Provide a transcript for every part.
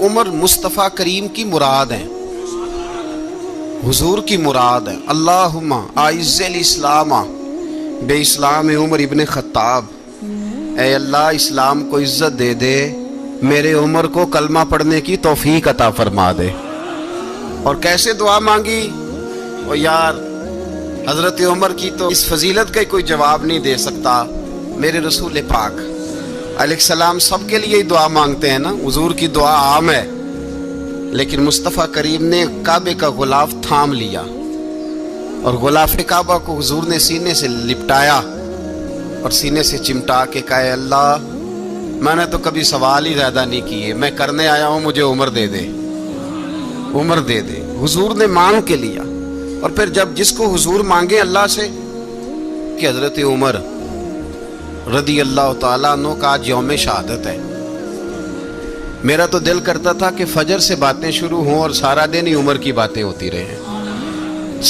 عمر مصطفیٰ کریم کی مراد ہیں، حضور کی مراد ہے۔ اللہم اعز الاسلام بے اسلام عمر ابن خطاب، اے اللہ اسلام کو عزت دے دے، میرے عمر کو کلمہ پڑھنے کی توفیق عطا فرما دے۔ اور کیسے دعا مانگی؟ او یار حضرت عمر کی تو اس فضیلت کا کوئی جواب نہیں دے سکتا۔ میرے رسول پاک علیہ السلام سب کے لیے ہی دعا مانگتے ہیں نا، حضور کی دعا عام ہے، لیکن مصطفیٰ کریم نے کعبے کا غلاف تھام لیا اور غلاف کعبہ کو حضور نے سینے سے لپٹایا اور سینے سے چمٹا کے کہا، اللہ میں نے تو کبھی سوال ہی زیادہ نہیں کیے، میں کرنے آیا ہوں، مجھے عمر دے دے، عمر دے دے۔ حضور نے مانگ کے لیا۔ اور پھر جب جس کو حضور مانگے اللہ سے کہ حضرت عمر رضی اللہ تعالیٰ عنہ کا آج یوم شہادت ہے، میرا تو دل کرتا تھا کہ فجر سے باتیں شروع ہوں اور سارا دن ہی عمر کی باتیں ہوتی رہیں،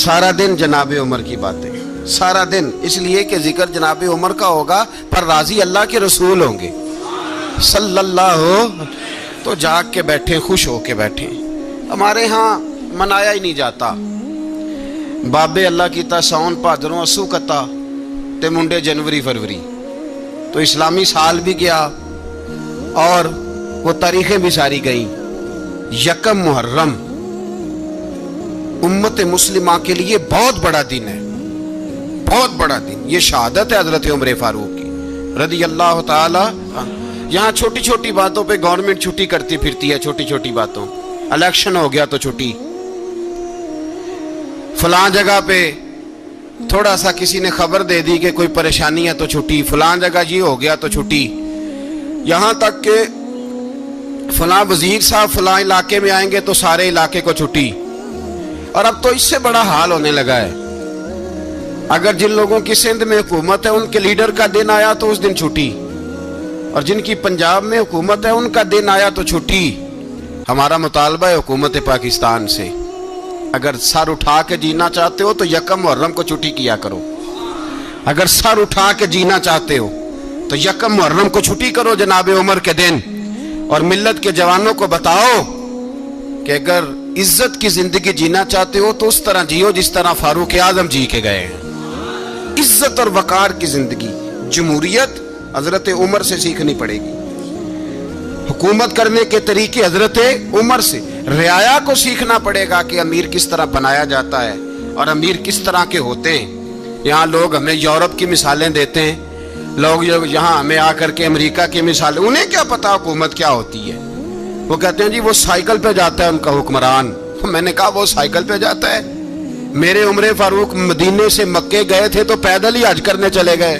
سارا دن جناب عمر کی باتیں، سارا دن، اس لیے کہ ذکر جناب عمر کا ہوگا پر راضی اللہ کے رسول ہوں گے صلی اللہ، تو جاگ کے بیٹھیں، خوش ہو کے بیٹھیں۔ ہمارے ہاں منایا ہی نہیں جاتا، بابے اللہ کی تا ساؤن بھادروں اسو کتا تے منڈے جنوری فروری، تو اسلامی سال بھی گیا اور وہ تاریخیں بھی ساری گئیں۔ یکم محرم امت مسلمہ کے لیے بہت بڑا دن ہے، بہت بڑا دن، یہ شہادت ہے حضرت عمر فاروق کی رضی اللہ تعالی۔ یہاں چھوٹی چھوٹی باتوں پہ گورنمنٹ چھٹی کرتی پھرتی ہے، چھوٹی چھوٹی باتوں، الیکشن ہو گیا تو چھٹی، فلاں جگہ پہ تھوڑا سا کسی نے خبر دے دی کہ کوئی پریشانی ہے تو چھٹی، فلاں جگہ یہ ہو گیا تو چھٹی، یہاں تک کہ فلاں وزیر صاحب فلاں علاقے میں آئیں گے تو سارے علاقے کو چھٹی۔ اور اب تو اس سے بڑا حال ہونے لگا ہے، اگر جن لوگوں کی سندھ میں حکومت ہے ان کے لیڈر کا دن آیا تو اس دن چھٹی، اور جن کی پنجاب میں حکومت ہے ان کا دن آیا تو چھٹی۔ ہمارا مطالبہ ہے حکومت پاکستان سے، اگر سر اٹھا کے جینا چاہتے ہو تو یکم محرم کو چھٹی کیا کرو، اگر سر اٹھا کے جینا چاہتے ہو تو یکم محرم کو چھٹی کرو جناب عمر کے دن، اور ملت کے جوانوں کو بتاؤ کہ اگر عزت کی زندگی جینا چاہتے ہو تو اس طرح جیو جس طرح فاروق اعظم جی کے گئے ہیں، عزت اور وقار کی زندگی۔ جمہوریت حضرت عمر سے سیکھنی پڑے گی، حکومت کرنے کے طریقے حضرت عمر سے، رعایا کو سیکھنا پڑے گا کہ امیر کس طرح بنایا جاتا ہے اور امیر کس طرح کے ہوتے ہیں۔ یہاں لوگ ہمیں یورپ کی مثالیں دیتے ہیں، لوگ یہاں ہمیں آ کر کے امریکہ کی مثالیں، انہیں کیا پتا حکومت کیا ہوتی ہے؟ وہ کہتے ہیں جی وہ سائیکل پہ جاتا ہے ان کا حکمران۔ میں نے کہا وہ سائیکل پہ جاتا ہے؟ میرے عمر فاروق مدینے سے مکے گئے تھے تو پیدل ہی حج کرنے چلے گئے،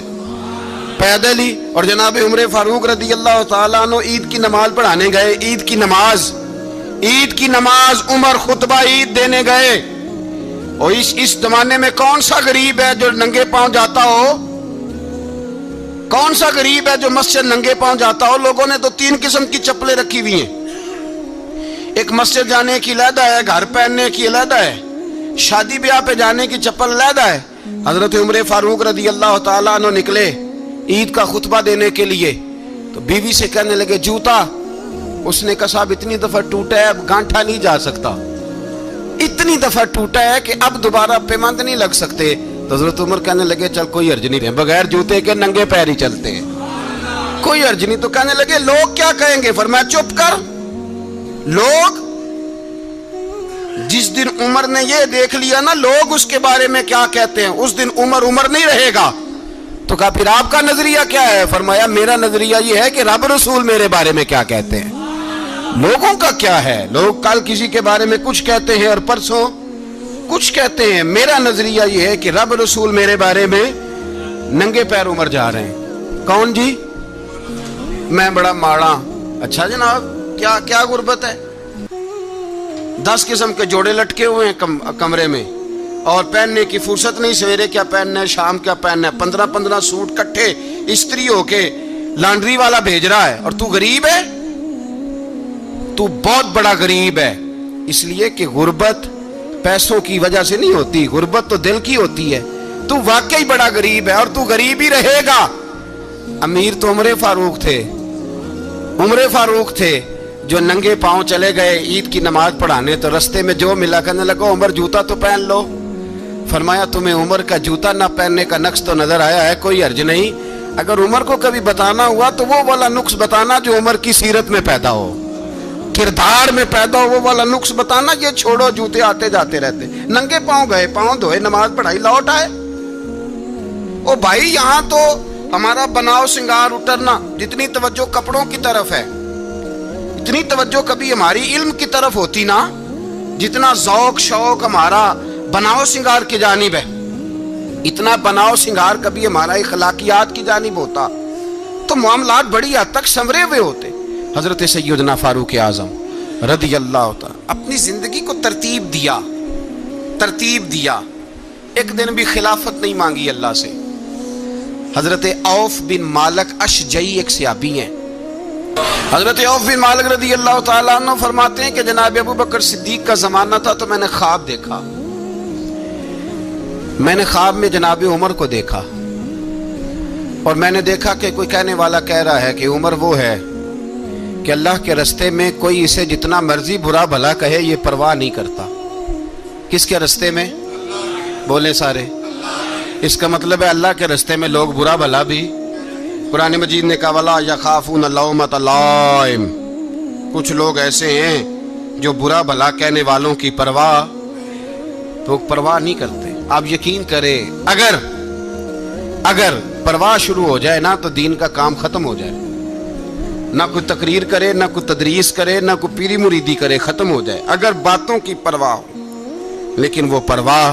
پیدل ہی۔ اور جناب عمر فاروق رضی اللہ تعالیٰ عنہ عید کی نماز پڑھانے گئے، عید کی نماز عمر خطبہ عید دینے گئے۔ اور اس زمانے میں کون سا غریب ہے جو ننگے پاؤں جاتا ہو؟ کون سا غریب ہے جو مسجد ننگے پاؤں جاتا ہو؟ لوگوں نے تو 3 قسم کی چپلیں رکھی ہوئی ہیں، ایک مسجد جانے کی علیحدہ ہے، گھر پہننے کی علیحدہ ہے، شادی بیاہ پہ جانے کی چپل علیحدہ ہے۔ حضرت عمر فاروق رضی اللہ تعالیٰ عنہ نکلے عید کا خطبہ دینے کے لیے، تو بیوی سے کہنے لگے جوتا، اس نے کہا صاحب اتنی دفعہ ٹوٹا ہے اب گانٹھا نہیں جا سکتا، اتنی دفعہ ٹوٹا ہے کہ اب دوبارہ پیمند نہیں لگ سکتے۔ تو حضرت عمر کہنے لگے چل کوئی حرج نہیں، بغیر جوتے کے ننگے پیر ہی چلتے ہیں، کوئی حرج نہیں۔ تو کہنے لگے لوگ کیا کہیں گے؟ فرمایا چپ کر، لوگ جس دن عمر نے یہ دیکھ لیا نا لوگ اس کے بارے میں کیا کہتے ہیں، اس دن عمر نہیں رہے گا۔ تو کہا پھر آپ کا نظریہ کیا ہے؟ فرمایا میرا نظریہ یہ ہے کہ رب رسول میرے بارے میں کیا کہتے ہیں، لوگوں کا کیا ہے؟ لوگ کل کسی کے بارے میں کچھ کہتے ہیں اور پرسوں کچھ کہتے ہیں، میرا نظریہ یہ ہے کہ رب رسول میرے بارے میں ننگے پیر عمر جا رہے ہیں۔ کون جی؟ میں بڑا ماڑا۔ اچھا جناب کیا غربت ہے؟ 10 قسم کے جوڑے لٹکے ہوئے ہیں کمرے میں، اور پہننے کی فرصت نہیں، سویرے کیا پہننا ہے شام کیا پہننا ہے، 15 سوٹ کٹھے استری ہو کے لانڈری والا بھیج رہا ہے، اور تو غریب ہے، تو بہت بڑا غریب ہے۔ اس لیے کہ غربت پیسوں کی وجہ سے نہیں ہوتی، غربت تو دل کی ہوتی ہے۔ تو واقعی بڑا غریب ہے اور تو غریب ہی رہے گا۔ امیر تو عمر فاروق تھے، جو ننگے پاؤں چلے گئے عید کی نماز پڑھانے تو رستے میں جو ملا کہنے لگا عمر جوتا تو پہن لو. فرمایا تمہیں عمر کا جوتا نہ پہننے کا نقص تو نظر آیا ہے, کوئی حرج نہیں. اگر عمر کو کبھی بتانا ہوا تو وہ والا نقص بتانا جو عمر کی سیرت میں پیدا ہو, کردار میں پیدا ہو, وہ والا نقص بتانا. یہ چھوڑو جوتے آتے جاتے رہتے. ننگے پاؤں گئے, پاؤں دھوئے, نماز پڑھائی, لوٹ آئے. او بھائی یہاں تو ہمارا بناؤ سنگار اترنا, جتنی توجہ کپڑوں کی طرف ہے اتنی توجہ کبھی ہماری علم کی طرف ہوتی نا, جتنا ذوق شوق ہمارا بناؤ سنگار کی جانب ہے, اتنا بناؤ سنگار کبھی ہمارا اخلاقیات کی جانب ہوتا تو معاملات بڑی حد تک سنورے ہوئے ہوتے. حضرت سیدنا فاروق اعظم رضی اللہ تعالی اپنی زندگی کو ترتیب دیا. ایک دن بھی خلافت نہیں مانگی اللہ سے. حضرت عوف بن مالک اشجعی ایک صحابی ہیں. حضرت عوف بن مالک رضی اللہ تعالیٰ عنہ فرماتے ہیں کہ جناب ابو بکر صدیق کا زمانہ تھا تو میں نے خواب دیکھا. میں نے خواب میں جناب عمر کو دیکھا اور میں نے دیکھا کہ کوئی کہنے والا کہہ رہا ہے کہ عمر وہ ہے کہ اللہ کے رستے میں کوئی اسے جتنا مرضی برا بھلا کہے یہ پرواہ نہیں کرتا. کس کے رستے میں؟ بولے سارے. اس کا مطلب ہے اللہ کے رستے میں لوگ برا بھلا بھی. قرآن مجید نے کہا وَلَا يَخَافُونَ لَوْمَةَ لَائِمٍ. کچھ لوگ ایسے ہیں جو برا بھلا کہنے والوں کی پرواہ نہیں کرتے. آپ یقین کریں اگر پرواہ شروع ہو جائے نا تو دین کا کام ختم ہو جائے. نہ کوئی تقریر کرے, نہ کوئی تدریس کرے, نہ کوئی پیری مریدی کرے, ختم ہو جائے اگر باتوں کی پرواہ ہو. لیکن وہ پرواہ,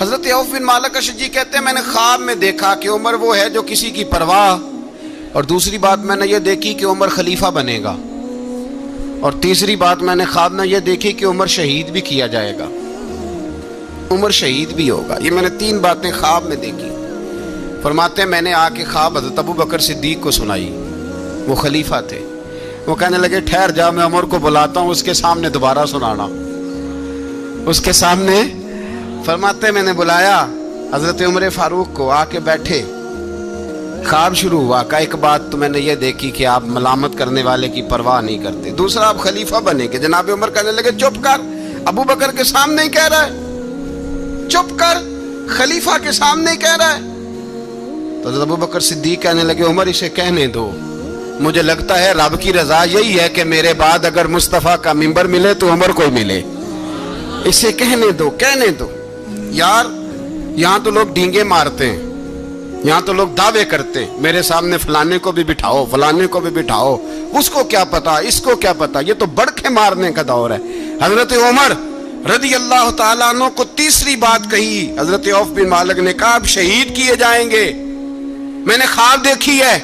حضرت عوف بن مالک اشجعی کہتے ہیں میں نے خواب میں دیکھا کہ عمر وہ ہے جو کسی کی پرواہ, اور دوسری بات میں نے یہ دیکھی کہ عمر خلیفہ بنے گا, اور تیسری بات میں نے خواب میں یہ دیکھی کہ عمر شہید بھی کیا جائے گا, عمر شہید بھی ہوگا. یہ میں نے 3 باتیں خواب میں دیکھی. فرماتے ہیں میں نے آ کے خواب حضرت ابو بکر صدیق کو سنائی, وہ خلیفہ تھے. وہ کہنے لگے ٹھہر جا, میں عمر کو بلاتا ہوں, اس کے سامنے دوبارہ سنانا. اس کے سامنے فرماتے میں نے بلایا حضرت عمر فاروق کو, آ کے بیٹھے. خواب شروع ہوا. کہا ایک بات تو میں نے یہ دیکھی کہ آپ ملامت کرنے والے کی پرواہ نہیں کرتے. دوسرا آپ خلیفہ بنے کہ جناب عمر کہنے لگے چپ کر, ابو بکر کے سامنے ہی کہہ رہا ہے, چپ کر, خلیفہ کے سامنے ہی کہہ رہا ہے. تو حضرت ابو بکر صدیق کہنے لگے عمر اسے کہنے دو, مجھے لگتا ہے رب کی رضا یہی ہے کہ میرے بعد اگر مصطفیٰ کا منبر ملے تو عمر کو ہی ملے, اسے کہنے دو. یار یہاں تو لوگ ڈینگے مارتے ہیں, یہاں تو لوگ دعوے کرتے ہیں میرے سامنے فلانے کو بھی بٹھاؤ, فلانے کو بھی بٹھاؤ, اس کو کیا پتا, اس کو کیا پتا. یہ تو بڑکے مارنے کا دور ہے. حضرت عمر رضی اللہ تعالیٰ عنہ کو تیسری بات کہی. حضرت عوف بن مالک نے کہا آپ شہید کیے جائیں گے, میں نے خواب دیکھی ہے.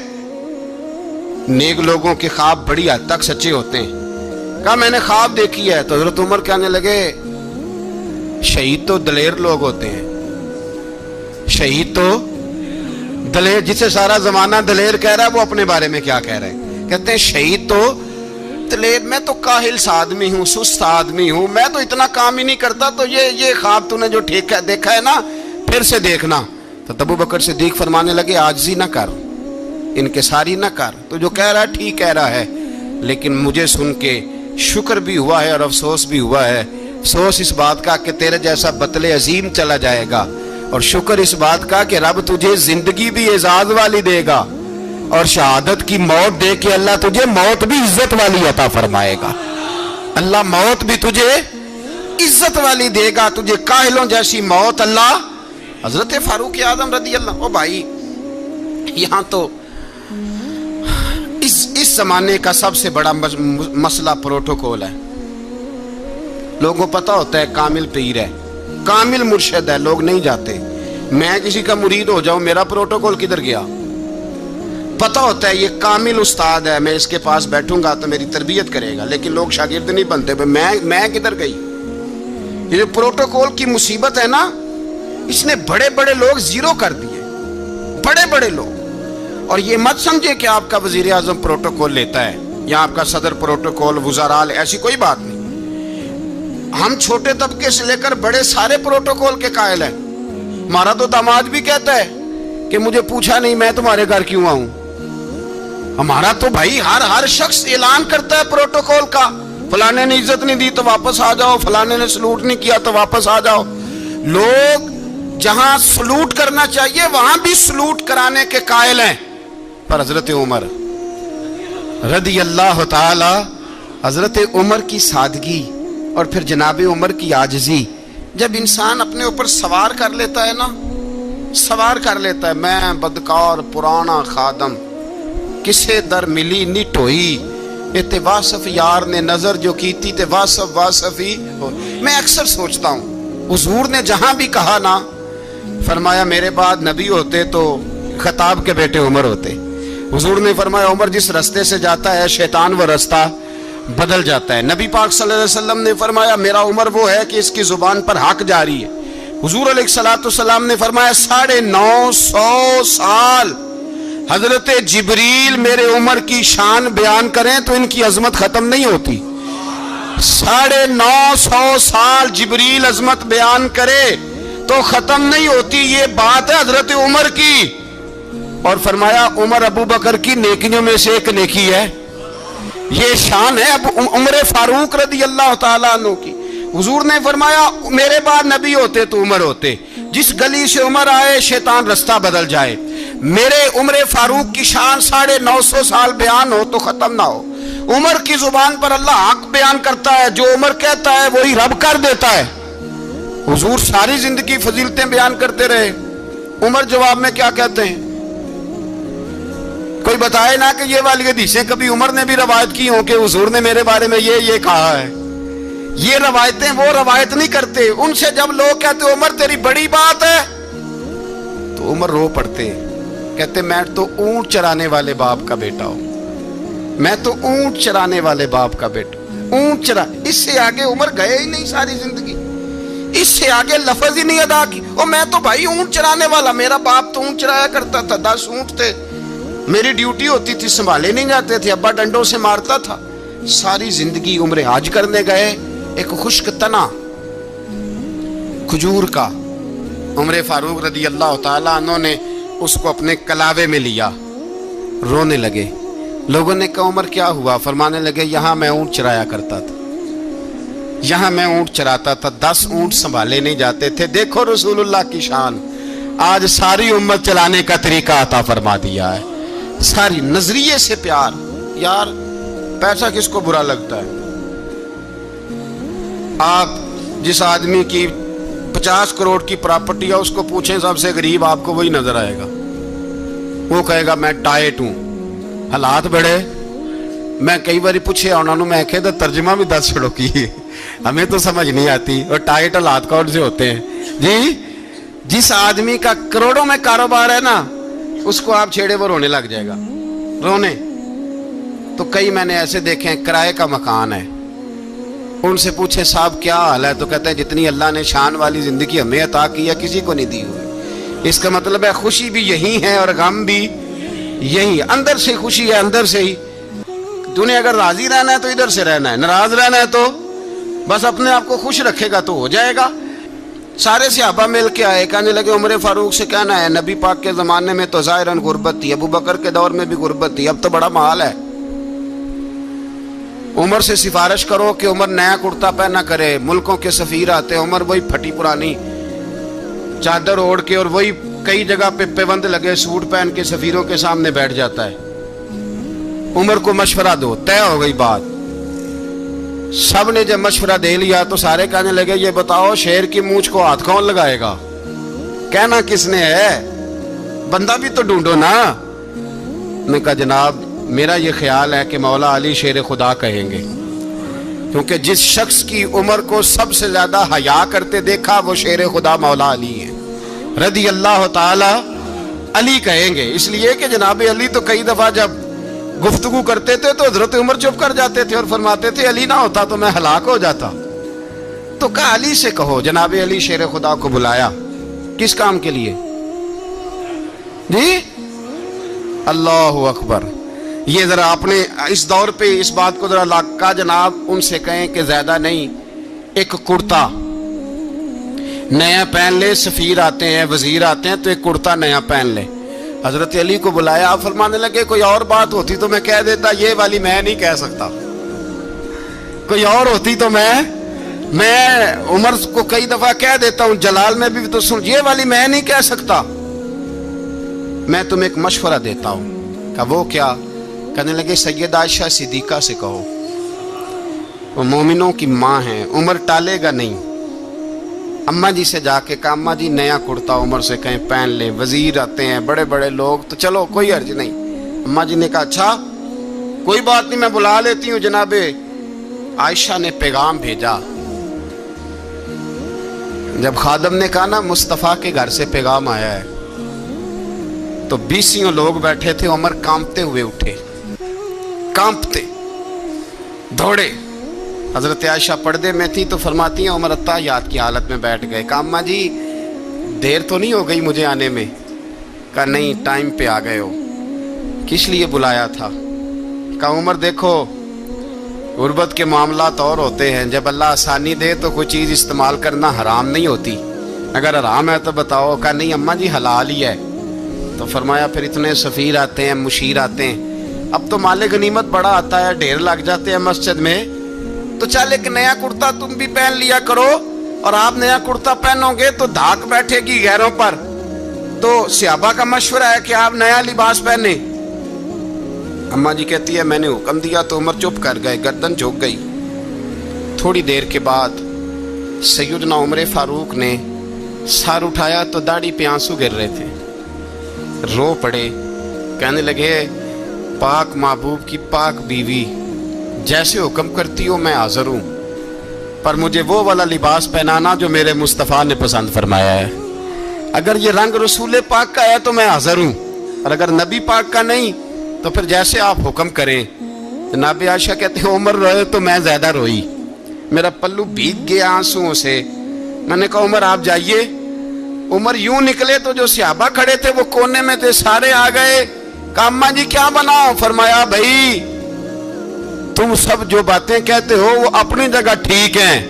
نیک لوگوں کے خواب بڑی حد تک سچے ہوتے ہیں. کہا میں نے خواب دیکھی ہے. تو حضرت عمر کہنے لگے شہید تو دلیر لوگ ہوتے ہیں, شہید تو دلیر, جسے سارا زمانہ دلیر کہہ رہا ہے وہ اپنے بارے میں کیا کہہ رہے ہیں, کہتے ہیں شہید تو دلیر. میں تو کاہل سا آدمی ہوں, سست آدمی ہوں, میں تو اتنا کام ہی نہیں کرتا. تو یہ خواب تو نے جو دیکھا ہے نا پھر سے دیکھنا. تو ابو بکر صدیق فرمانے لگے عاجزی نہ کر, انکساری نہ کر, تو جو کہہ رہا ہے ٹھیک کہہ رہا ہے, لیکن مجھے سن کے شکر بھی ہوا ہے اور افسوس بھی ہوا ہے. افسوس اس بات کا کہ تیرے جیسا بطل عظیم چلا جائے گا, اور شکر اس بات کا کہ رب تجھے زندگی بھی اعزاز والی دے گا, اور شہادت کی موت دے کے اللہ تجھے موت بھی عزت والی عطا فرمائے گا. اللہ موت بھی تجھے عزت والی دے گا, تجھے کاہلوں جیسی موت اللہ. حضرت فاروق اعظم رضی اللہ. او بھائی یہاں تو اس زمانے کا سب سے بڑا مسئلہ پروٹوکول ہے. لوگوں کو پتا ہوتا ہے کامل پیر ہے, کامل مرشد ہے, لوگ نہیں جاتے. میں کسی کا مرید ہو جاؤں, میرا پروٹوکول کدھر گیا؟ پتا ہوتا ہے یہ کامل استاد ہے, میں اس کے پاس بیٹھوں گا تو میری تربیت کرے گا, لیکن لوگ شاگرد نہیں بنتے. میں کدھر گئی؟ یہ جو پروٹوکول کی مصیبت ہے نا, اس نے بڑے بڑے لوگ زیرو کر دیے, بڑے بڑے لوگ. اور یہ مت سمجھے کہ آپ کا وزیر اعظم پروٹوکول لیتا ہے یا آپ کا صدر پروٹوکول, وزراء, ایسی کوئی بات نہیں. ہم چھوٹے طبقے سے لے کر بڑے سارے پروٹوکول کے قائل ہیں. ہمارا تو داماد بھی کہتا ہے کہ مجھے پوچھا نہیں, میں تمہارے گھر کیوں آؤں. ہمارا تو بھائی ہر شخص اعلان کرتا ہے پروٹوکول کا، فلانے نے عزت نہیں دی تو واپس آ جاؤ، فلانے نے سلوٹ نہیں کیا تو واپس آ جاؤ۔ لوگ جہاں سلوٹ کرنا چاہیے وہاں بھی سلوٹ کرانے کے قائل ہیں، پر حضرت عمر رضی اللہ تعالی، حضرت عمر کی سادگی اور پھر جناب عمر کی عاجزی، جب انسان اپنے اوپر سوار کر لیتا ہے نا، سوار کر لیتا ہے، میں بدکار پرانا خادم، کسے در ملی نی ٹوئی، تے واصف یار نے نظر جو کی تھی تے واصف ہی ہو۔ میں اکثر سوچتا ہوں حضور نے جہاں بھی کہا نا، فرمایا میرے بعد نبی ہوتے تو خطاب کے بیٹے عمر ہوتے۔ حضور نے فرمایا عمر جس رستے سے جاتا ہے شیطان وہ رستہ بدل جاتا ہے۔ نبی پاک صلی اللہ علیہ وسلم نے فرمایا میرا عمر وہ ہے کہ اس کی زبان پر حق جاری ہے۔ حضور علیہ السلام نے فرمایا 950 سال حضرت جبریل میرے عمر کی شان بیان کریں تو ان کی عظمت ختم نہیں ہوتی۔ 950 سال جبریل عظمت بیان کرے تو ختم نہیں ہوتی۔ یہ بات ہے حضرت عمر کی، اور فرمایا عمر ابو بکر کی نیکیوں میں سے ایک نیکی ہے، یہ شان ہے اب عمر فاروق رضی اللہ تعالیٰ عنہ کی۔ حضور نے فرمایا میرے بعد نبی ہوتے تو عمر ہوتے، جس گلی سے عمر آئے شیطان رستہ بدل جائے۔ میرے عمر فاروق کی شان 950 سال بیان ہو تو ختم نہ ہو۔ عمر کی زبان پر اللہ حق بیان کرتا ہے، جو عمر کہتا ہے وہی رب کر دیتا ہے۔ حضور ساری زندگی فضیلتیں بیان کرتے رہے، عمر جواب میں کیا کہتے ہیں؟ کوئی بتائے نا کہ یہ والی حدیثیں کبھی عمر نے بھی روایت کی ہوں کہ حضور نے میرے بارے میں یہ کہا ہے۔ یہ روایتیں وہ روایت نہیں کرتے، ان سے جب لوگ کہتے عمر تیری بڑی بات ہے تو عمر رو پڑتے، کہتے میں تو اونٹ چرانے والے باپ کا بیٹا ہوں، میں تو اونٹ چرانے والے باپ کا بیٹا، اونٹ چرا۔ اس سے آگے عمر گئے ہی نہیں ساری زندگی، اس سے آگے لفظ ہی نہیں ادا کی۔ اور میں تو بھائی اونٹ چرانے والا، میرا باپ تو اونٹ چرایا کرتا تھا، 10 اونٹ تھے، میری ڈیوٹی ہوتی تھی، سنبھالے نہیں جاتے تھے، ابا ڈنڈوں سے مارتا تھا۔ ساری زندگی عمر حج کرنے گئے، ایک خشک تنا کھجور کا عمر فاروق رضی اللہ تعالیٰ عنہ نے اس کو اپنے کلاوے میں لیا، رونے لگے۔ لوگوں نے کہا عمر کیا ہوا؟ فرمانے لگے یہاں میں اونٹ چرایا کرتا تھا، یہاں میں اونٹ چراتا تھا، 10 اونٹ سنبھالے نہیں جاتے تھے۔ دیکھو رسول اللہ کی شان، آج ساری امت چلانے کا طریقہ عطا فرما دیا ہے، ساری نظریے سے پیار۔ یار پیسہ کس کو برا لگتا ہے؟ آپ جس آدمی کی 50 کروڑ کی پراپرٹی ہے اس کو پوچھیں سب سے غریب، آپ کو وہی نظر آئے گا، وہ کہے گا میں ٹائٹ ہوں۔ حالات بڑے، میں کئی باری پوچھے انہوں نے، میں کہتا ترجمہ بھی 10 چھڑوں کی، ہمیں تو سمجھ نہیں آتی، اور ٹائٹ حالات کون سے ہوتے ہیں جی؟ جس آدمی کا کروڑوں میں کاروبار ہے نا، اس کو آپ چھیڑے وہ رونے لگ جائے گا، رونے۔ تو کئی میں نے ایسے دیکھے ہیں کرائے کا مکان ہے، ان سے پوچھے صاحب کیا حال ہے، تو کہتے ہیں جتنی اللہ نے شان والی زندگی ہمیں عطا کی ہے کسی کو نہیں دی ہوئی۔ اس کا مطلب ہے خوشی بھی یہی ہے اور غم بھی یہی، اندر سے خوشی ہے، اندر سے ہی۔ دنیا اگر راضی رہنا ہے تو ادھر سے رہنا ہے، ناراض رہنا ہے تو بس اپنے آپ کو خوش رکھے گا تو ہو جائے گا۔ سارے صحابہ مل کے آئے، کہنے لگے عمر فاروق سے کہنا ہے نبی پاک کے زمانے میں تو ظاہراً غربت تھی، ابو بکر کے دور میں بھی غربت تھی، اب تو بڑا محال ہے، عمر سے سفارش کرو کہ عمر نیا کرتا پہنا کرے۔ ملکوں کے سفیر آتے، عمر وہی پھٹی پرانی چادر اوڑھ کے اور وہی کئی جگہ پہ پیوند لگے سوٹ پہن کے سفیروں کے سامنے بیٹھ جاتا ہے۔ عمر کو مشورہ دو، طے ہو گئی بات۔ سب نے جب مشورہ دے لیا تو سارے کہنے لگے یہ بتاؤ شیر کی مونچھ کو ہاتھ کون لگائے گا؟ کہنا کس نے ہے؟ بندہ بھی تو ڈھونڈو نا۔ میں کہا جناب میرا یہ خیال ہے کہ مولا علی شیر خدا کہیں گے، کیونکہ جس شخص کی عمر کو سب سے زیادہ حیا کرتے دیکھا وہ شیر خدا مولا علی ہے رضی اللہ تعالی علی کہیں گے، اس لیے کہ جناب علی تو کئی دفعہ جب گفتگو کرتے تھے تو حضرت عمر چپ کر جاتے تھے اور فرماتے تھے علی نہ ہوتا تو میں ہلاک ہو جاتا۔ تو کہا علی سے کہو، جناب علی شیر خدا کو بلایا، کس کام کے لیے جی؟ اللہ اکبر۔ یہ ذرا آپ نے اس دور پہ اس بات کو ذرا لاکا جناب ان سے کہیں کہ زیادہ نہیں، ایک کرتا نیا پہن لے، سفیر آتے ہیں وزیر آتے ہیں تو ایک کرتا نیا پہن لے، حضرت علی کو بلایا, آپ فرمانے لگے کوئی اور بات ہوتی تو میں کہہ دیتا, یہ والی میں نہیں کہہ سکتا. کوئی اور ہوتی تو میں عمر کو کئی دفعہ کہہ دیتا ہوں, جلال میں بھی تو سن, یہ والی میں نہیں کہہ سکتا. میں تمہیں ایک مشورہ دیتا ہوں. کہ وہ کیا؟ کہنے لگے سیدہ عائشہ صدیقہ سے کہو, وہ مومنوں کی ماں ہیں, عمر ٹالے گا نہیں. اماں جی سے جا کے کہا اماں جی نیا کرتا عمر سے کہیں پہن لیں, وزیر آتے ہیں بڑے بڑے لوگ, تو چلو کوئی حرج نہیں. اماں جی نے کہا اچھا کوئی بات نہیں, میں بلا لیتی ہوں. جناب عائشہ نے پیغام بھیجا. جب خادم نے کہا نا مصطفیٰ کے گھر سے پیغام آیا ہے, تو 20 لوگ بیٹھے تھے. عمر کانپتے ہوئے اٹھے, کانپتے دوڑے. حضرت عائشہ پردے میں تھی تو فرماتی ہیں عمر اتحیات کی حالت میں بیٹھ گئے. کہا اماں جی دیر تو نہیں ہو گئی مجھے آنے میں؟ کہا نہیں, ٹائم پہ آ گئے ہو. کس لیے بلایا تھا؟ کہا عمر دیکھو غربت کے معاملات اور ہوتے ہیں, جب اللہ آسانی دے تو کوئی چیز استعمال کرنا حرام نہیں ہوتی, اگر حرام ہے تو بتاؤ. کہا نہیں اماں جی حلال ہی ہے. تو فرمایا پھر اتنے سفیر آتے ہیں, مشیر آتے ہیں, اب تو مال غنیمت بڑا آتا ہے, ڈھیر لگ جاتے ہیں مسجد میں, تو چل ایک نیا کرتا تم بھی پہن لیا کرو, اور آپ نیا کرتا پہنو گے تو دھاک بیٹھے گی غیروں پر. تو صحابہ کا مشورہ ہے کہ آپ نیا لباس پہنے. اماں جی کہتی ہے میں نے حکم دیا تو عمر چپ کر گئے, گردن جھک گئی. تھوڑی دیر کے بعد سیدنا عمر فاروق نے سر اٹھایا تو داڑھی پہ آنسو گر رہے تھے, رو پڑے. کہنے لگے پاک محبوب کی پاک بیوی, جیسے حکم کرتی ہو میں حاضر ہوں, پر مجھے وہ والا لباس پہنانا جو میرے مصطفیٰ نے پسند فرمایا ہے. اگر یہ رنگ رسول پاک کا ہے تو میں حاضر ہوں, اور اگر نبی پاک کا نہیں تو پھر جیسے آپ حکم کریں. جناب عائشہ کہتے ہیں عمر روئے تو میں زیادہ روئی, میرا پلو بھیگ گیا آنسوؤں سے. میں نے کہا عمر آپ جائیے. عمر یوں نکلے تو جو صحابہ کھڑے تھے وہ کونے میں تھے, سارے آ گئے. کہا اماں جی کیا بناؤ؟ فرمایا بھائی تم سب جو باتیں کہتے ہو وہ اپنی جگہ ٹھیک ہیں,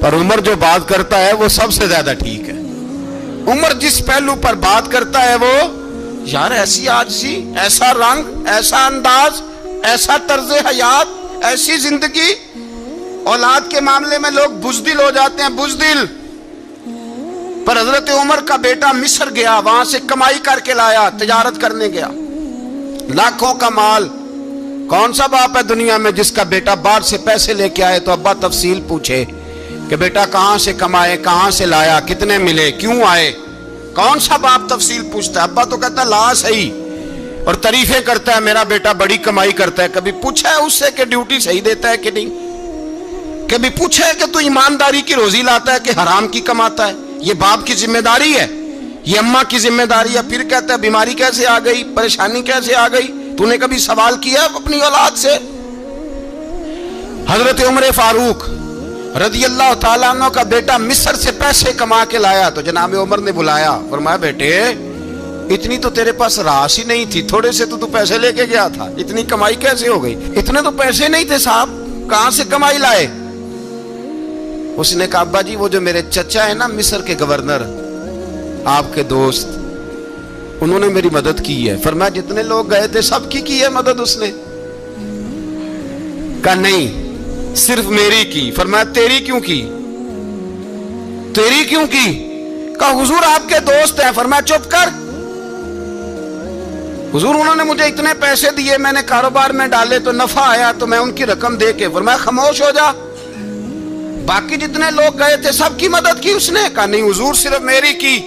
پر عمر جو بات کرتا ہے وہ سب سے زیادہ ٹھیک ہے. عمر جس پہلو پر بات کرتا ہے وہ, یار ایسی عاجزی, ایسا رنگ, ایسا انداز, ایسا طرز حیات, ایسی زندگی. اولاد کے معاملے میں لوگ بزدل ہو جاتے ہیں, بزدل. پر حضرت عمر کا بیٹا مصر گیا, وہاں سے کمائی کر کے لایا, تجارت کرنے گیا, لاکھوں کا مال. کون سا باپ ہے دنیا میں جس کا بیٹا باہر سے پیسے لے کے آئے تو ابا تفصیل پوچھے کہ بیٹا کہاں سے کمائے, کہاں سے لایا, کتنے ملے, کیوں آئے؟ کون سا باپ تفصیل پوچھتا ہے؟ ابا تو کہتا ہے لا صحیح, اور تعریفیں کرتا ہے میرا بیٹا بڑی کمائی کرتا ہے. کبھی پوچھا ہے اس سے کہ ڈیوٹی صحیح دیتا ہے کہ نہیں؟ کبھی پوچھا ہے کہ تو ایمانداری کی روزی لاتا ہے کہ حرام کی کماتا ہے؟ یہ باپ کی ذمہ داری ہے, یہ اماں کی ذمہ داری ہے. پھر کہتا ہے بیماری کیسے آ گئی, پریشانی کیسے آ گئی؟ تو نے کبھی سوال کیا اپنی اولاد سے؟ حضرت عمر فاروق رضی اللہ تعالیٰ عنہ کا بیٹا مصر سے پیسے کما کے لایا تو جناب عمر نے بلایا, فرمایا بیٹے اتنی تو تیرے پاس راس ہی نہیں تھی, تھوڑے سے تو پیسے لے کے گیا تھا, اتنی کمائی کیسے ہو گئی؟ اتنے تو پیسے نہیں تھے صاحب, کہاں سے کمائی لائے؟ اس نے کہا ابا جی وہ جو میرے چچا ہے نا مصر کے گورنر, آپ کے دوست, انہوں نے میری مدد کی ہے. فرمایا جتنے لوگ گئے تھے سب کی ہے مدد اس نے؟ کہا نہیں صرف میری کی. فرمایا تیری کیوں کی؟ تیری کیوں کی؟ کہا حضور آپ کے دوست ہیں. فرمایا چپ کر, حضور انہوں نے مجھے اتنے پیسے دیے, میں نے کاروبار میں ڈالے تو نفع آیا تو میں ان کی رقم دے کے. فرمایا خاموش ہو جا, باقی جتنے لوگ گئے تھے سب کی مدد کی اس نے؟ کہا نہیں حضور صرف میری کی.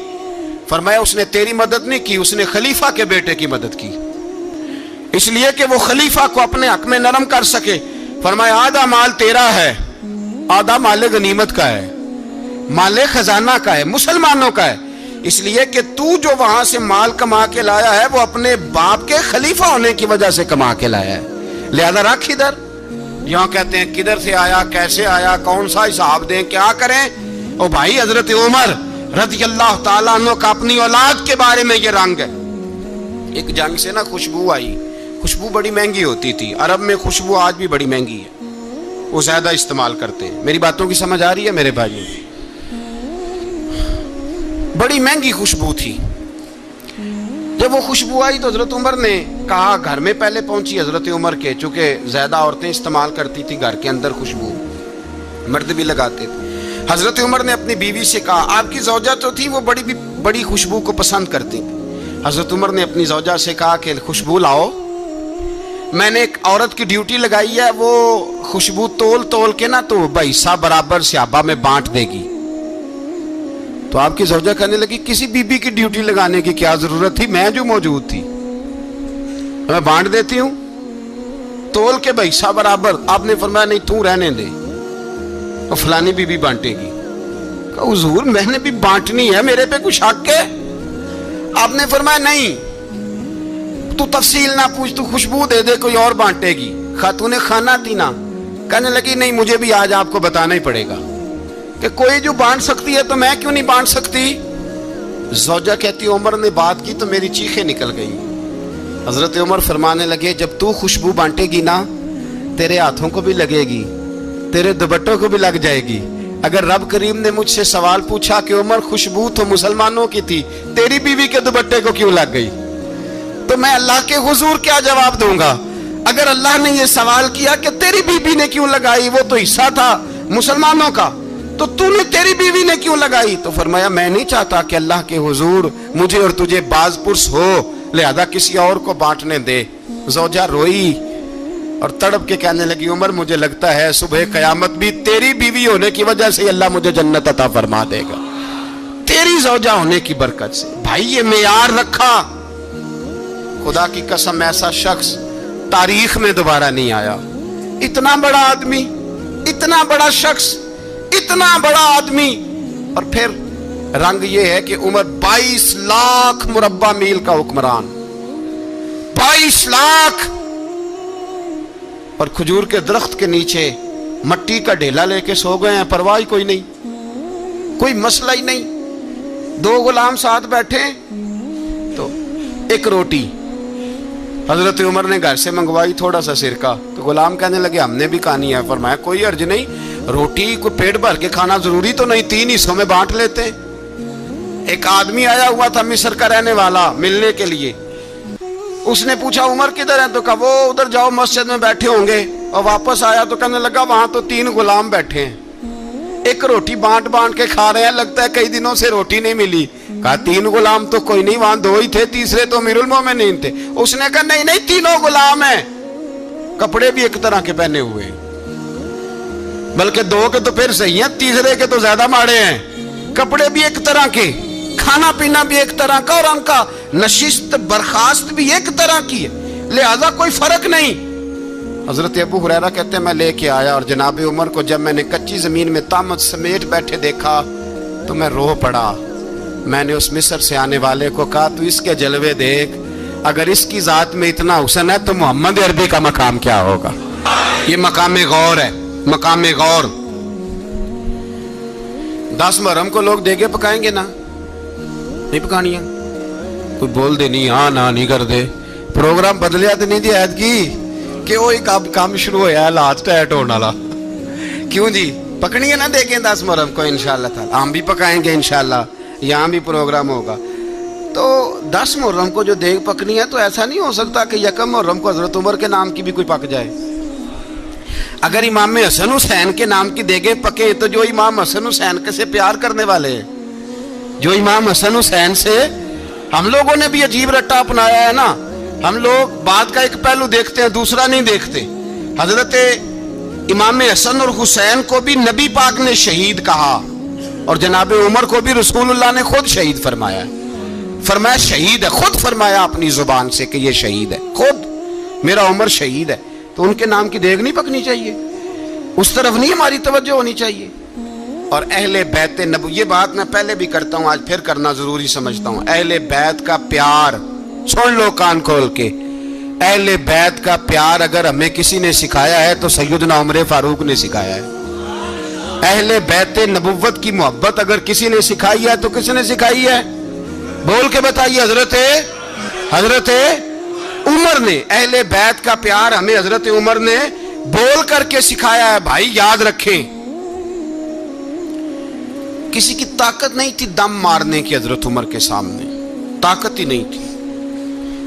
فرمایا اس نے تیری مدد نہیں کی, اس نے خلیفہ کے بیٹے کی مدد کی, اس لیے کہ وہ خلیفہ کو اپنے حق میں نرم کر سکے. فرمایا آدھا مال تیرا ہے, آدھا مال غنیمت کا ہے, مال خزانہ کا ہے, مسلمانوں کا ہے, اس لیے کہ تو جو وہاں سے مال کما کے لایا ہے وہ اپنے باپ کے خلیفہ ہونے کی وجہ سے کما کے لایا ہے, لہذا رکھ ادھر. یہاں کہتے ہیں کدھر سے آیا, کیسے آیا, کون سا حساب دیں, کیا کریں؟ او بھائی حضرت عمر رضی اللہ تعالیٰ عنہ کا اپنی اولاد کے بارے میں یہ رنگ ہے. ایک جنگ سے نا خوشبو آئی, خوشبو بڑی مہنگی ہوتی تھی, عرب میں خوشبو آج بھی بڑی مہنگی ہے, وہ زیادہ استعمال کرتے ہیں. میری باتوں کی سمجھ آ رہی ہے میرے بھائیوں؟ بڑی مہنگی خوشبو تھی. جب وہ خوشبو آئی تو حضرت عمر نے کہا، گھر میں پہلے پہنچی حضرت عمر کے، چونکہ زیادہ عورتیں استعمال کرتی تھی گھر کے اندر خوشبو، مرد بھی لگاتے تھے۔ حضرت عمر نے اپنی بیوی سے کہا، آپ کی زوجہ تو تھی وہ بڑی خوشبو کو پسند کرتی تھی۔ حضرت عمر نے اپنی زوجہ سے کہا کہ خوشبو لاؤ، میں نے ایک عورت کی ڈیوٹی لگائی ہے، وہ خوشبو تول کے نا تو حصہ برابر صحابہ میں بانٹ دے گی۔ تو آپ کی زوجہ کہنے لگی، کسی بی بی کی ڈیوٹی لگانے کی کیا ضرورت تھی، میں جو موجود تھی میں بانٹ دیتی ہوں تول کے حصہ برابر۔ آپ نے فرمایا نہیں، تو رہنے دے، اور فلانی بی بی بانٹے گی۔ کہا حضور میں نے بھی بانٹنی ہے، میرے پہ کچھ حق ہے؟ آپ نے فرمایا نہیں، تو تفصیل نہ پوچھ، تو خوشبو دے دے، کوئی اور بانٹے گی۔ خاتون خانہ تھی نا، کہنے لگی نہیں، مجھے بھی آج آپ کو بتانا ہی پڑے گا کہ کوئی جو بانٹ سکتی ہے تو میں کیوں نہیں بانٹ سکتی؟ زوجہ کہتی عمر نے بات کی تو میری چیخیں نکل گئی۔ حضرت عمر فرمانے لگے، جب تو خوشبو بانٹے گی نا، تیرے ہاتھوں کو بھی لگے گی، تیرے دوپٹوں کو بھی لگ جائے گی۔ اگر رب کریم نے مجھ سے سوال پوچھا کہ عمر خوشبو تو مسلمانوں کی تھی، تیری بیوی کے دوپٹے کو کیوں لگ گئی، تو میں اللہ کے حضور کیا جواب دوں گا؟ اگر اللہ نے یہ سوال کیا کہ تیری بیوی نے کیوں لگائی، وہ تو حصہ تھا مسلمانوں کا، تو نے تیری بیوی نے کیوں لگائی؟ تو فرمایا میں نہیں چاہتا کہ اللہ کے حضور مجھے اور تجھے باز پرس ہو، لہذا کسی اور کو بانٹنے دے۔ زوجہ روئی اور تڑپ کے کہنے لگی، عمر مجھے لگتا ہے صبح قیامت بھی تیری بیوی ہونے کی وجہ سے اللہ مجھے جنت عطا فرما دے گا، تیری زوجہ ہونے کی برکت سے۔ بھائی یہ معیار رکھا، خدا کی قسم ایسا شخص تاریخ میں دوبارہ نہیں آیا۔ اتنا بڑا آدمی، اتنا بڑا شخص، اتنا بڑا آدمی، اور پھر رنگ یہ ہے کہ عمر 22 لاکھ مربع میل کا حکمران، 22 لاکھ، اور کھجور کے درخت کے نیچے مٹی کا ڈھیلا لے کے سو گئے ہیں، پرواہ کوئی نہیں، کوئی مسئلہ ہی نہیں۔ 2 غلام ساتھ بیٹھے تو ایک روٹی حضرت عمر نے گھر سے منگوائی، تھوڑا سا سرکہ، تو غلام کہنے لگے ہم نے بھی کھانی ہے۔ فرمایا کوئی حرج نہیں، روٹی کو پیٹ بھر کے کھانا ضروری تو نہیں، 3 حصوں میں بانٹ لیتے۔ ایک آدمی آیا ہوا تھا مصر کا رہنے والا ملنے کے لیے، اس نے پوچھا عمر کدھر ہے، تو کہا وہ ادھر جاؤ مسجد میں بیٹھے ہوں گے، اور واپس آیا تو کہنے لگا وہاں تو 3 غلام بیٹھے ہیں، ایک روٹی بانٹ کے کھا رہے ہیں، لگتا ہے کئی دنوں سے روٹی نہیں ملی۔ کہا 3 غلام تو کوئی نہیں، وہاں 2 ہی تھے، تیسرے تو امیر المومنین تھے۔ اس نے کہا نہیں 3 غلام ہیں، کپڑے بھی ایک طرح کے پہنے ہوئے، بلکہ 2 کے تو پھر صحیح ہیں، تیسرے کے تو زیادہ ماڑے ہیں، کپڑے بھی ایک طرح کے، کھانا پینا بھی ایک طرح کا، اور ان کا نشست برخاست بھی ایک طرح کی ہے، لہذا کوئی فرق نہیں۔ حضرت ابو ہریرہ کہتے ہیں میں لے کے آیا، اور جناب عمر کو جب میں نے کچی زمین میں تامت سمیٹ بیٹھے دیکھا تو میں رو پڑا۔ میں نے اس مصر سے آنے والے کو کہا تو اس کے جلوے دیکھ، اگر اس کی ذات میں اتنا حسن ہے تو محمد عربی کا مقام کیا ہوگا؟ یہ مقام غور ہے، مقام غور۔ 10 محرم کو لوگ دیگے پکائیں گے نا، نہیں پکانی ہے، کوئی بول دے نہیں، ہاں نہ نہیں کر دے، پروگرام بدلیا تو نہیں دی عید کی کہ وہ ایک کام شروع ہویا ہے لاسٹ ایٹ ہونے والا، کیوں جی پکنی ہے نا دیکھیں 10 محرم کو انشاءاللہ تعالی، ہم بھی پکائیں گے انشاءاللہ، یہاں بھی پروگرام ہوگا۔ تو 10 محرم کو جو دیگ پکنی ہے تو ایسا نہیں ہو سکتا کہ 1 محرم کو حضرت عمر کے نام کی بھی کوئی پک جائے۔ اگر امام حسن حسین کے نام کی دیگیں پکے تو جو امام حسن حسین سے پیار کرنے والے ہیں، جو امام حسن حسین سے، ہم لوگوں نے بھی عجیب رٹا اپنایا ہے نا، ہم لوگ بات کا ایک پہلو دیکھتے ہیں دوسرا نہیں دیکھتے۔ حضرت امام حسن اور حسین کو بھی نبی پاک نے شہید کہا، اور جناب عمر کو بھی رسول اللہ نے خود شہید فرمایا، فرمایا شہید ہے، خود فرمایا اپنی زبان سے کہ یہ شہید ہے، خود میرا عمر شہید ہے، تو ان کے نام کی دیگ نہیں پکنی چاہیے، اس طرف نہیں ہماری توجہ ہونی چاہیے۔ اور اہل بیت نبو، یہ بات میں پہلے بھی کرتا ہوں، آج پھر کرنا ضروری سمجھتا ہوں، اہل بیت کا پیار سن لو کان کھول کے، اہل بیت کا پیار اگر ہمیں کسی نے سکھایا ہے تو سیدنا عمر فاروق نے سکھایا ہے۔ اہل بیت نبوت کی محبت اگر کسی نے سکھائی ہے تو کس نے سکھائی ہے؟ بول کے بتائیے، حضرت عمر نے۔ اہل بیت کا پیار ہمیں حضرت عمر نے بول کر کے سکھایا ہے۔ بھائی یاد رکھیں، کسی کی طاقت نہیں تھی دم مارنے کی حضرت عمر کے سامنے، طاقت ہی نہیں تھی،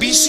20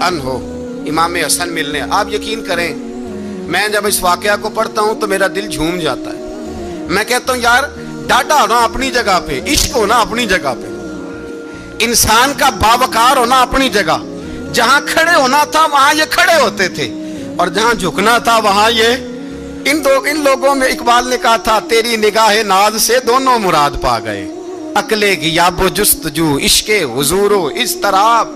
عنہ، امام حسن ملنے۔ آپ یقین کریں میں جب اس واقعہ کو پڑھتا ہوں تو میرا دل جھوم جاتا ہے۔ میں کہتا ہوں یار ڈاڈا ہونا اپنی جگہ پہ، عشق ہونا اپنی جگہ پہ، انسان کا باوقار ہونا اپنی جگہ، جہاں کھڑے ہونا تھا وہاں یہ کھڑے ہوتے تھے، اور جہاں جھکنا تھا وہاں یہ ان لوگوں میں اقبال نے کہا تھا تیری نگاہ ناز سے دونوں مراد پا گئے، عقل غیاب و جستجو، عشق حضور و اضطراب،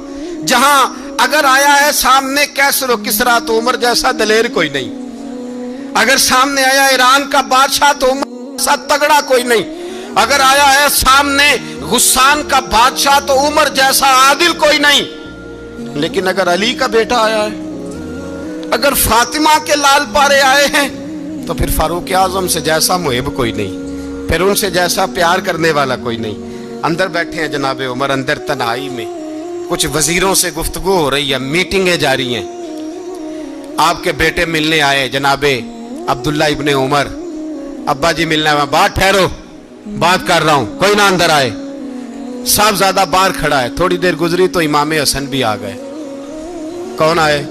جہاں اگر آیا ہے سامنے کیسر و کسرا تو عمر جیسا دلیر کوئی نہیں، اگر سامنے آیا ایران کا بادشاہ تو عمر جیسا تگڑا کوئی نہیں، اگر آیا ہے سامنے غسان کا بادشاہ تو عمر جیسا عادل کوئی نہیں، لیکن اگر علی کا بیٹا آیا ہے، اگر فاطمہ کے لال پارے آئے ہیں تو پھر فاروق اعظم سے جیسا محب کوئی نہیں، پھر ان سے جیسا پیار کرنے والا کوئی نہیں۔ اندر بیٹھے ہیں جناب عمر، اندر تنہائی میں کچھ وزیروں سے گفتگو ہو رہی ہے، میٹنگیں جاری ہیں۔ آپ کے بیٹے ملنے آئے جناب عبداللہ ابن عمر، ابا جی ملنا ہے، بات ٹھہرو بات کر رہا ہوں، کوئی نہ اندر آئے۔ صاحب زیادہ باہر کھڑا ہے، تھوڑی دیر گزری تو امام حسن بھی آ گئے۔ کون آئے؟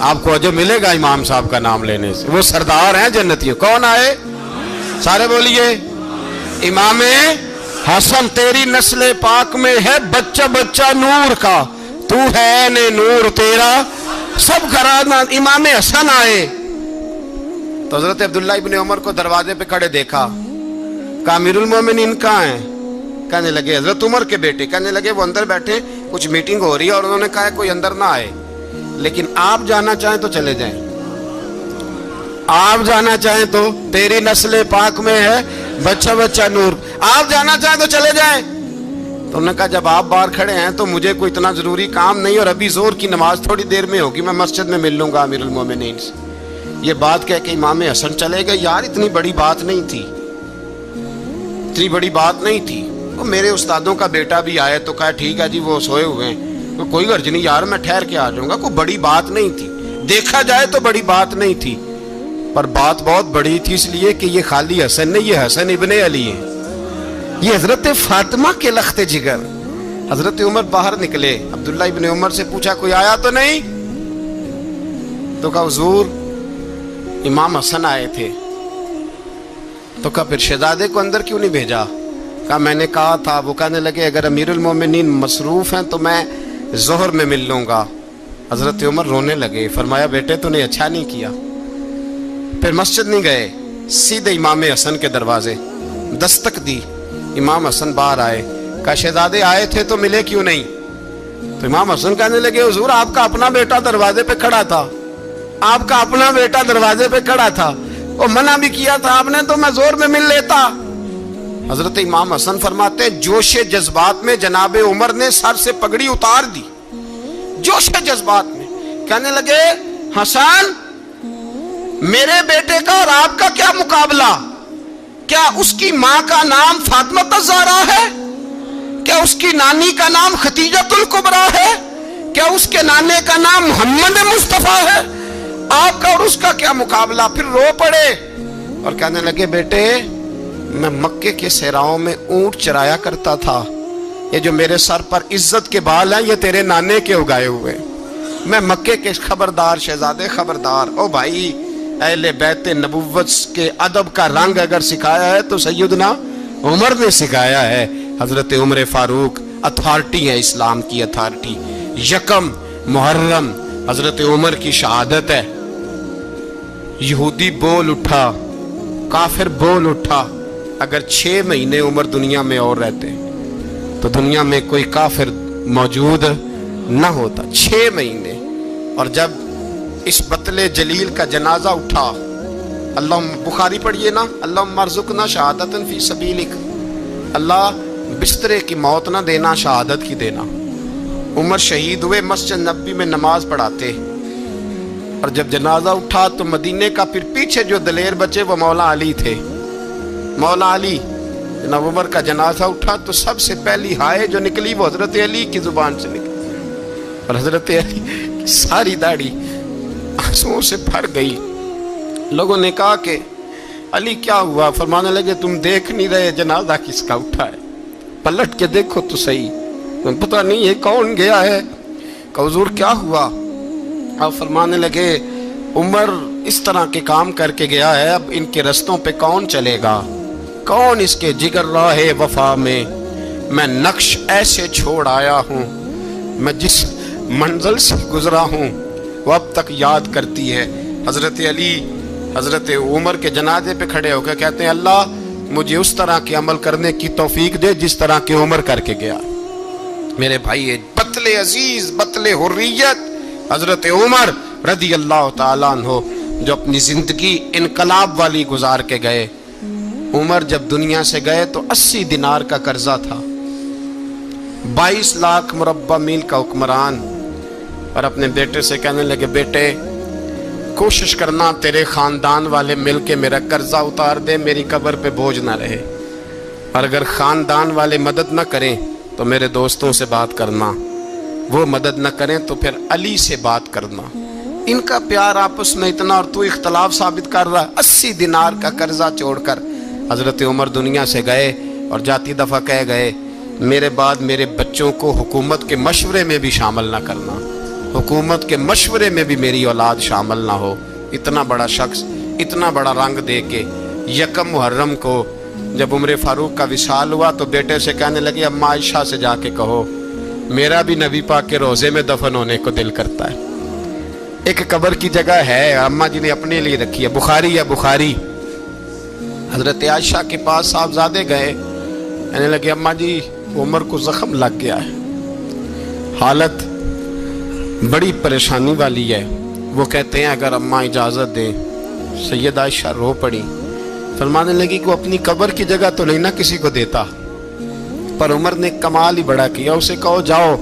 آپ کو جو ملے گا امام صاحب کا نام لینے سے، وہ سردار ہیں جنتیوں۔ کون آئے؟ سارے بولیے امام حسن، تیری نسل پاک میں ہے بچہ بچہ نور کا، تو ہے نے نور تیرا سب گھرانہ۔ امام حسن آئے تو حضرت عبداللہ ابن عمر کو دروازے پہ کھڑے دیکھا، کہا امیر المومنین کہاں ہیں؟ کہنے لگے حضرت عمر کے بیٹے۔ کہنے لگے وہ اندر بیٹھے، کچھ میٹنگ ہو رہی ہے، اور انہوں نے کہا ہے کوئی اندر نہ آئے، لیکن آپ جانا چاہیں تو چلے جائیں، آپ جانا چاہیں تو، تیری نسل پاک میں ہے بچہ بچہ نور، آپ جانا چاہیں تو چلے جائیں۔ تو انہوں نے کہا جب آپ باہر کھڑے ہیں تو مجھے کوئی اتنا ضروری کام نہیں، اور ابھی زور کی نماز تھوڑی دیر میں ہوگی، میں مسجد میں مل لوں گا امیر المومنین سے۔ یہ بات کہہ کے امام حسن چلے گئے۔ یار اتنی بڑی بات نہیں تھی، اتنی بڑی بات نہیں تھی۔ وہ میرے استادوں کا بیٹا بھی آئے تو کہا ٹھیک ہے جی وہ سوئے ہوئے ہیں، کوئی غرض نہیں یار میں ٹھہر کے آ جاؤں گا، کوئی بڑی بات نہیں تھی، دیکھا جائے تو بڑی بات نہیں تھی، پر بات بہت بڑی تھی، اس لیے کہ یہ خالی حسن نہیں، یہ حسن ابن علی ہے، یہ حضرت فاطمہ کے لخت جگر۔ حضرت عمر باہر نکلے، عبداللہ ابن عمر سے پوچھا کوئی آیا تو نہیں؟ تو کہا حضور امام حسن آئے تھے۔ تو کہا پھر شہزادے کو اندر کیوں نہیں بھیجا؟ کہا میں نے کہا تھا۔ وہ کہنے لگے اگر امیر المومنین مصروف ہیں تو میں ظہر میں مل لوں گا۔ حضرت عمر رونے لگے، فرمایا بیٹے تو نے اچھا نہیں کیا۔ پھر مسجد نہیں گئے، سیدھے امام حسن کے دروازے دستک دی، امام حسن باہر آئے، کہا شہزادے آئے تھے تو ملے کیوں نہیں؟ تو امام حسن کہنے لگے حضور آپ کا اپنا بیٹا دروازے پہ کھڑا تھا، آپ کا اپنا بیٹا دروازے پہ کھڑا تھا، وہ منع بھی کیا تھا آپ نے تو میں زور میں مل لیتا۔ حضرت امام حسن فرماتے جوش جذبات میں جناب عمر نے سر سے پگڑی اتار دی، جوش جذبات میں، کہنے لگے حسن میرے بیٹے کا اور آپ کا کیا مقابلہ؟ کیا اس کی ماں کا نام فاطمہ الزہرا ہے؟ کیا اس کی نانی کا نام خدیجۃ الکبریٰ ہے؟ کیا اس کے نانے کا نام محمد مصطفیٰ ہے؟ آپ کا اور اس کا کیا مقابلہ؟ پھر رو پڑے اور کہنے لگے بیٹے میں مکے کے صحراؤں میں اونٹ چرایا کرتا تھا، یہ جو میرے سر پر عزت کے بال ہیں یہ تیرے نانے کے اگائے ہوئے، میں مکے کے خبردار شہزادے خبردار۔ او بھائی اہل بیت نبوت کے ادب کا رنگ اگر سکھایا ہے تو سیدنا عمر نے سکھایا ہے۔ حضرت عمر فاروق اتھارٹی ہے، اسلام کی اتھارٹی۔ یکم محرم حضرت عمر کی شہادت ہے۔ یہودی بول اٹھا، کافر بول اٹھا، اگر 6 مہینے عمر دنیا میں اور رہتے تو دنیا میں کوئی کافر موجود نہ ہوتا۔ 6 مہینے، اور جب اس بطل جلیل کا جنازہ اٹھا، اللہ بخاری پڑھیے نا، اللہم ارزقنا شہادت فی سبیلک، اللہ بسترے کی موت نہ دینا، شہادت کی دینا۔ عمر شہید ہوئے، مسجد نبوی میں نماز پڑھاتے، اور جب جنازہ اٹھا تو مدینے کا پھر پیچھے جو دلیر بچے وہ مولا علی تھے۔ مولا علی، جناب عمر کا جنازہ اٹھا تو سب سے پہلی ہائے جو نکلی وہ حضرت علی کی زبان سے نکلی، اور حضرت علی کی ساری داڑھی آنسوؤں سے بھر گئی۔ لوگوں نے کہا کہ علی کیا ہوا؟ فرمانے لگے تم دیکھ نہیں رہے جنازہ کس کا اٹھا ہے، پلٹ کے دیکھو تو صحیح، پتہ نہیں یہ کون گیا ہے. کہ حضور کیا ہوا؟ آپ فرمانے لگے عمر اس طرح کے کام کر کے گیا ہے، اب ان کے رستوں پہ کون چلے گا؟ کون اس کے جگر راہ وفا میں نقش ایسے چھوڑ آیا ہوں، میں جس منزل سے گزرا ہوں وہ اب تک یاد کرتی ہے. حضرت علی حضرت عمر کے جنازے پہ کھڑے ہو کے کہتے ہیں اللہ مجھے اس طرح کے عمل کرنے کی توفیق دے جس طرح کے عمر کر کے گیا. میرے بھائی بطل عزیز بطل حریت حضرت عمر رضی اللہ تعالیٰ عنہ جو اپنی زندگی انقلاب والی گزار کے گئے. عمر جب دنیا سے گئے تو 80 دینار کا قرضہ تھا، 22 لاکھ مربع میل کا حکمران. اور اپنے بیٹے سے کہنے لگے بیٹے کوشش کرنا تیرے خاندان والے مل کے میرا قرضہ اتار دے، میری قبر پہ بوجھ نہ رہے. اور اگر خاندان والے مدد نہ کریں تو میرے دوستوں سے بات کرنا، وہ مدد نہ کریں تو پھر علی سے بات کرنا. ان کا پیار آپس میں اتنا اور تو اختلاف ثابت کر رہا. 80 دینار کا قرضہ چھوڑ کر حضرت عمر دنیا سے گئے اور جاتی دفعہ کہہ گئے میرے بعد میرے بچوں کو حکومت کے مشورے میں بھی شامل نہ کرنا، حکومت کے مشورے میں بھی میری اولاد شامل نہ ہو. اتنا بڑا شخص اتنا بڑا رنگ دے کے یکم محرم کو جب عمر فاروق کا وصال ہوا تو بیٹے سے کہنے لگے اماں عائشہ سے جا کے کہو میرا بھی نبی پاک کے روزے میں دفن ہونے کو دل کرتا ہے. ایک قبر کی جگہ ہے اماں جی نے اپنے لیے رکھی ہے، بخاری ہے بخاری. حضرت عائشہ کے پاس صاحبزادے گئے، کہنے لگے اماں جی عمر کو زخم لگ گیا ہے، حالت بڑی پریشانی والی ہے. وہ کہتے ہیں اگر اماں اجازت دیں. سید عائشہ رو پڑی، فرمانے لگی کہ وہ اپنی قبر کی جگہ تو نہیں نہ کسی کو دیتا. پر عمر نے کمال ہی بڑا کیا، اسے کہو جاؤ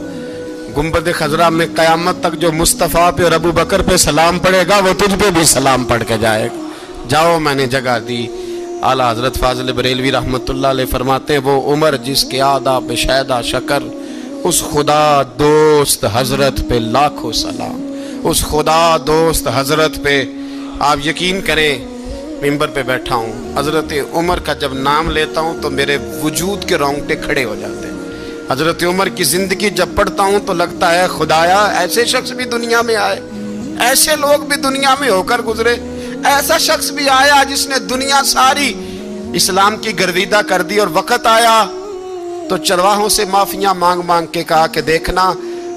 گنبد خضرا میں قیامت تک جو مصطفیٰ پہ اور ابو بکر پہ سلام پڑھے گا وہ تجھ پہ بھی سلام پڑھ کے جائے گا. جاؤ میں نے جگہ دی. اعلیٰ حضرت فاضل بریلوی رحمۃ اللہ علیہ فرماتے ہیں وہ عمر جس کے آداب شیدہ شکر، اس خدا دوست حضرت پہ لاکھوں سلام. اس خدا دوست حضرت پہ آپ یقین کریں ممبر پہ بیٹھا ہوں، حضرت عمر کا جب نام لیتا ہوں تو میرے وجود کے رونگٹے کھڑے ہو جاتے ہیں. حضرت عمر کی زندگی جب پڑھتا ہوں تو لگتا ہے خدایا ایسے شخص بھی دنیا میں آئے، ایسے لوگ بھی دنیا میں ہو کر گزرے، ایسا شخص بھی آیا جس نے دنیا ساری اسلام کی گرویدہ کر دی. اور وقت آیا تو چرواہوں سے معافیاں مانگ مانگ کے کہا کہ دیکھنا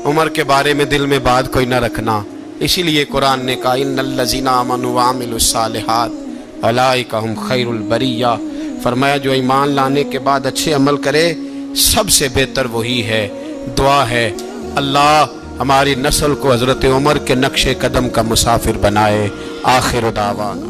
عمر کے بارے میں دل میں بات کوئی نہ رکھنا. اسی لیے قرآن نے کہا ان الذین آمنوا وعملوا الصالحات اولئک ھم خیر البریہ. فرمایا جو ایمان لانے کے بعد اچھے عمل کرے سب سے بہتر وہی ہے. دعا ہے اللہ ہماری نسل کو حضرت عمر کے نقش قدم کا مسافر بنائے. آخر دعوانا